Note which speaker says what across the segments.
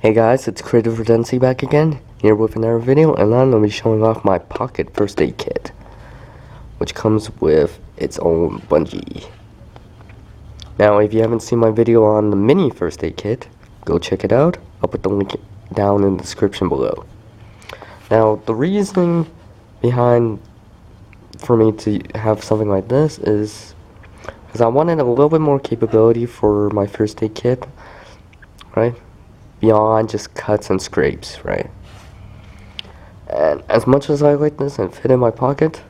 Speaker 1: Hey guys, it's Creative Redundancy back again, here with another video, and I'm going to be showing off my pocket first aid kit, which comes with its own bungee. Now, if you haven't seen my video on the mini first aid kit, go check it out. I'll put the link down in the description below. Now, the reason behind for me to have something like this is because I wanted a little bit more capability for my first aid kit, right? Beyond just cuts and scrapes, right? And as much as I like this and fit in my pocket,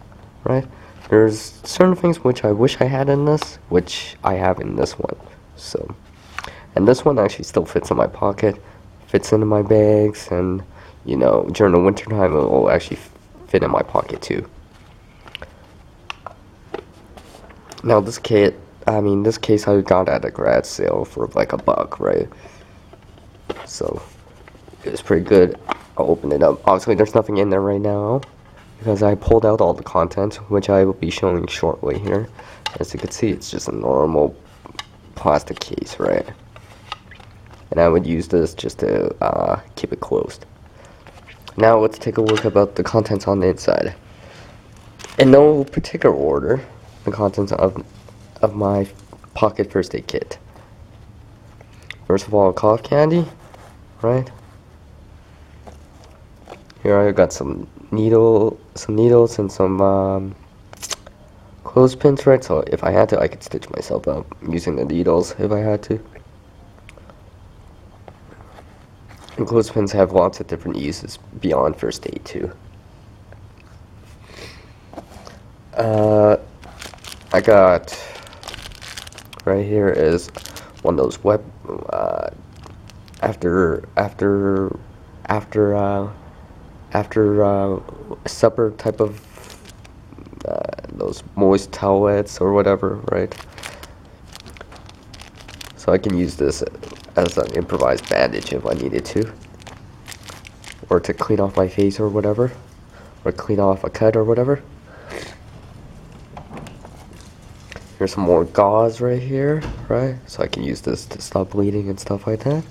Speaker 1: right, there's certain things which I wish I had in this, which I have in this one. So, and this one actually still fits in my pocket, fits into my bags, and you know, during the winter time it will actually fit in my pocket too. Now this kit, this case I got at a grad sale for like $1, right? So it's pretty good. I'll open it up. Obviously there's nothing in there right now because I pulled out all the content, which I will be showing shortly here. As you can see, it's just a normal plastic case, right? And I would use this just to keep it closed. Now let's take a look about the contents on the inside. In no particular order, the contents of my pocket first aid kit. First of all, cough candy, right? Here I got some needles and some clothespins, right? So if I had to, I could stitch myself up using the needles if I had to. And clothespins have lots of different uses beyond first aid too. I got right here is one of those after supper type of those moist towelettes or whatever, right? So I can use this as an improvised bandage if I needed to, or to clean off my face or whatever, or clean off a cut or whatever. Here's some more gauze right here, right? So I can use this to stop bleeding and stuff like that.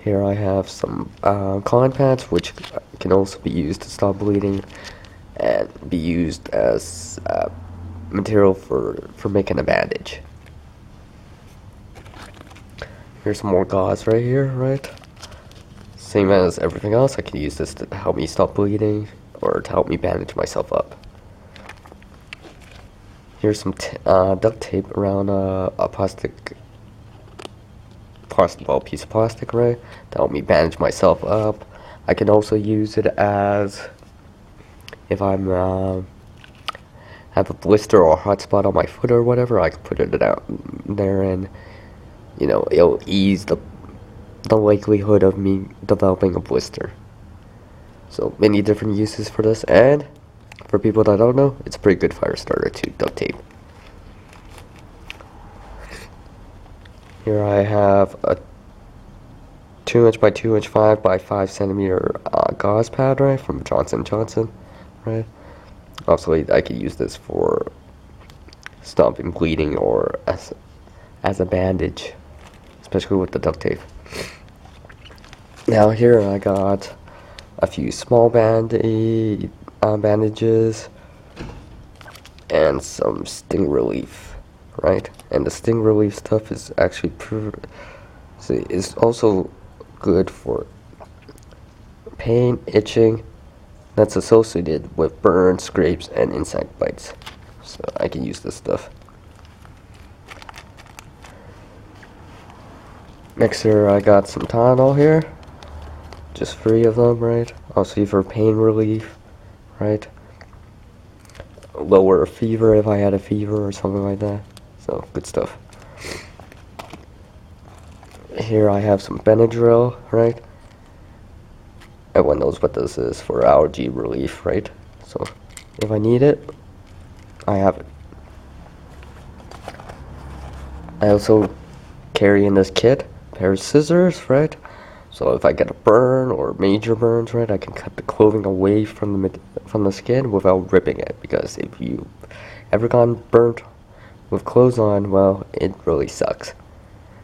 Speaker 1: Here I have some cotton pads, which can also be used to stop bleeding and be used as material for making a bandage. Here's some more gauze right here, right? Same as everything else, I can use this to help me stop bleeding or to help me bandage myself up. Here's some duct tape around a piece of plastic, right, to help me bandage myself up. I can also use it as if I'm have a blister or a hot spot on my foot or whatever. I can put it out there, and you know, it'll ease the likelihood of me developing a blister. So many different uses for this, and for people that don't know, it's a pretty good fire starter too, duct tape. Here I have a 2" by 2" 5 by 5 centimeter gauze pad, right, from Johnson & Johnson, right? Obviously, I could use this for stopping bleeding or as a bandage, especially with the duct tape. Now here I got a few small bandages and some sting relief, right? And the sting relief stuff is actually is also good for pain, itching that's associated with burns, scrapes, and insect bites. So I can use this stuff. Next here I got some Tylenol here, just 3 of them, right? Also for pain relief, right? Lower fever if I had a fever or something like that. So good stuff. Here I have some Benadryl, right? Everyone knows what this is, for allergy relief, right? So if I need it, I have it. I also carry in this kit a pair of scissors, right? So if I get a burn or major burns, right, I can cut the clothing away from the skin without ripping it. Because if you ever gotten burnt with clothes on, well, it really sucks.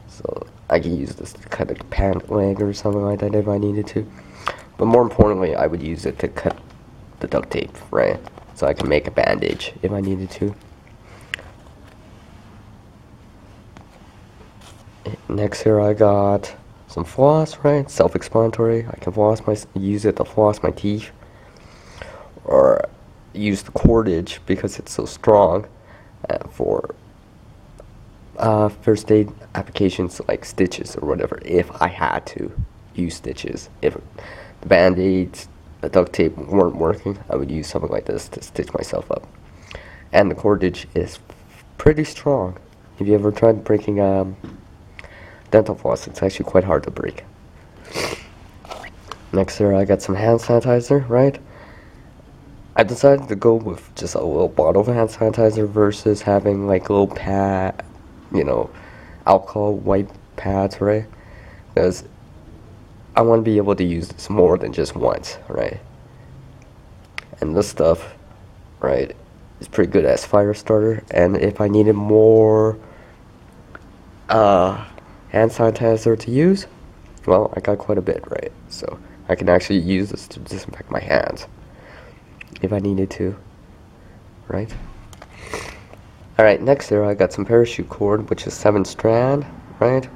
Speaker 1: So I can use this to cut a pant leg or something like that if I needed to. But more importantly, I would use it to cut the duct tape, right? So I can make a bandage if I needed to. Next here I got some floss, right? Self-explanatory. I can use it to floss my teeth, or use the cordage because it's so strong for first aid applications like stitches or whatever. If I had to use stitches, if the band-aids, the duct tape weren't working, I would use something like this to stitch myself up. And the cordage is pretty strong. If you ever tried breaking dental floss, it's actually quite hard to break. Next here I got some hand sanitizer, right? I decided to go with just a little bottle of hand sanitizer versus having like little pad, alcohol wipe pads, right? Because I want to be able to use this more than just once, right? And this stuff, right, is pretty good as fire starter. And if I needed more hand sanitizer to use, well, I got quite a bit, right? So I can actually use this to disinfect my hands if I needed to, right? Alright, next here I got some parachute cord, which is 7-strand, right?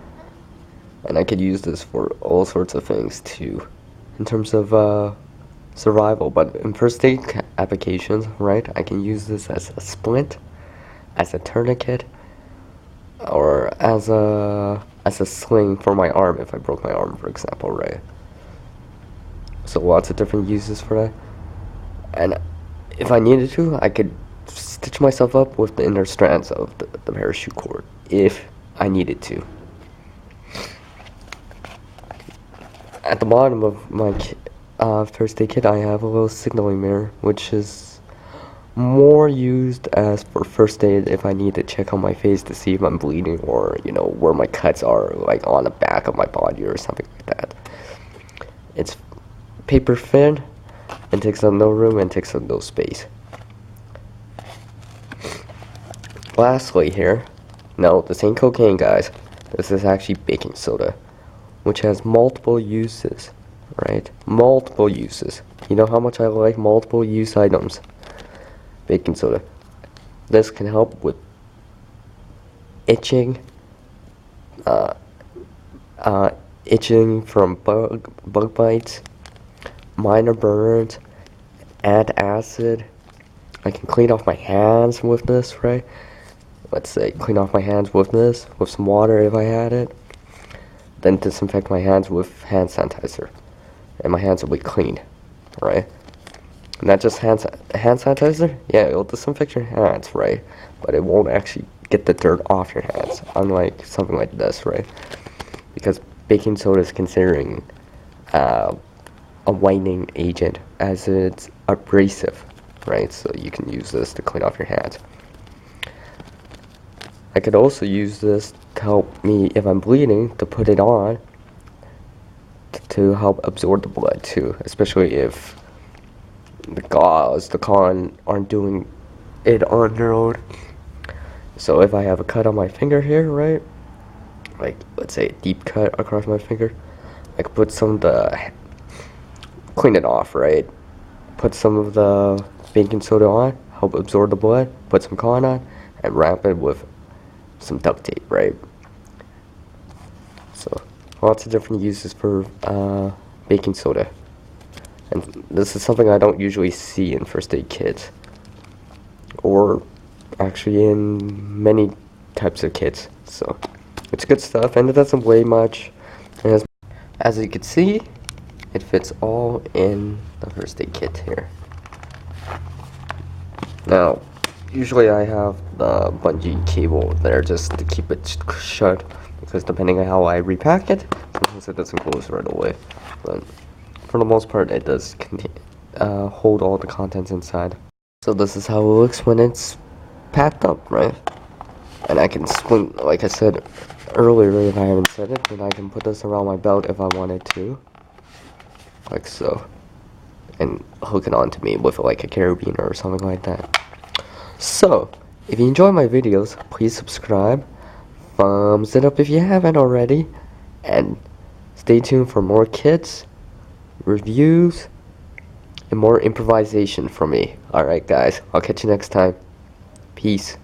Speaker 1: And I could use this for all sorts of things too, in terms of survival. But in first aid applications, right, I can use this as a splint, as a tourniquet, or as a sling for my arm if I broke my arm, for example, right? So lots of different uses for that. And if I needed to, I could stitch myself up with the inner strands of the parachute cord if I needed to. At the bottom of my first aid kit, I have a little signaling mirror, which is more used as for first aid if I need to check on my face to see if I'm bleeding, or where my cuts are, like on the back of my body or something like that. It's paper thin and takes up no room and takes up no space. Lastly here, no, this ain't cocaine, guys. This is actually baking soda, which has multiple uses, right? Multiple uses. You know how much I like multiple use items. Baking soda. This can help with itching, itching from bug bites, minor burns, antacid. I can clean off my hands with this, right? Let's say clean off my hands with this, with some water if I had it. Then disinfect my hands with hand sanitizer, and my hands will be clean, right? Not just hand sanitizer, yeah, it'll disinfect your hands, right? But it won't actually get the dirt off your hands, unlike something like this, right? Because baking soda is considering a whitening agent, as it's abrasive, right? So you can use this to clean off your hands. I could also use this to help me if I'm bleeding, to put it on to help absorb the blood too, especially if the gauze, the cotton aren't doing it on their own. So if I have a cut on my finger here, right, like let's say a deep cut across my finger, I could put some of the, clean it off, right, put some of the baking soda on, help absorb the blood, put some cotton on, and wrap it with some duct tape, right? So lots of different uses for baking soda, and this is something I don't usually see in first aid kits, or actually in many types of kits. So it's good stuff, and it doesn't weigh much. And as you can see, it fits all in the first aid kit here. Now, usually I have the bungee cable there just to keep it shut, because depending on how I repack it, sometimes it doesn't close right away. But for the most part, it does hold all the contents inside. So this is how it looks when it's packed up, right? And I can swing, like I said earlier, if I haven't said it, then I can put this around my belt if I wanted to, like so, and hook it onto me with like a carabiner or something like that. So, if you enjoy my videos, please subscribe, thumbs it up if you haven't already, And stay tuned for more kits, reviews, and more improvisation from me. Alright guys, I'll catch you next time. Peace.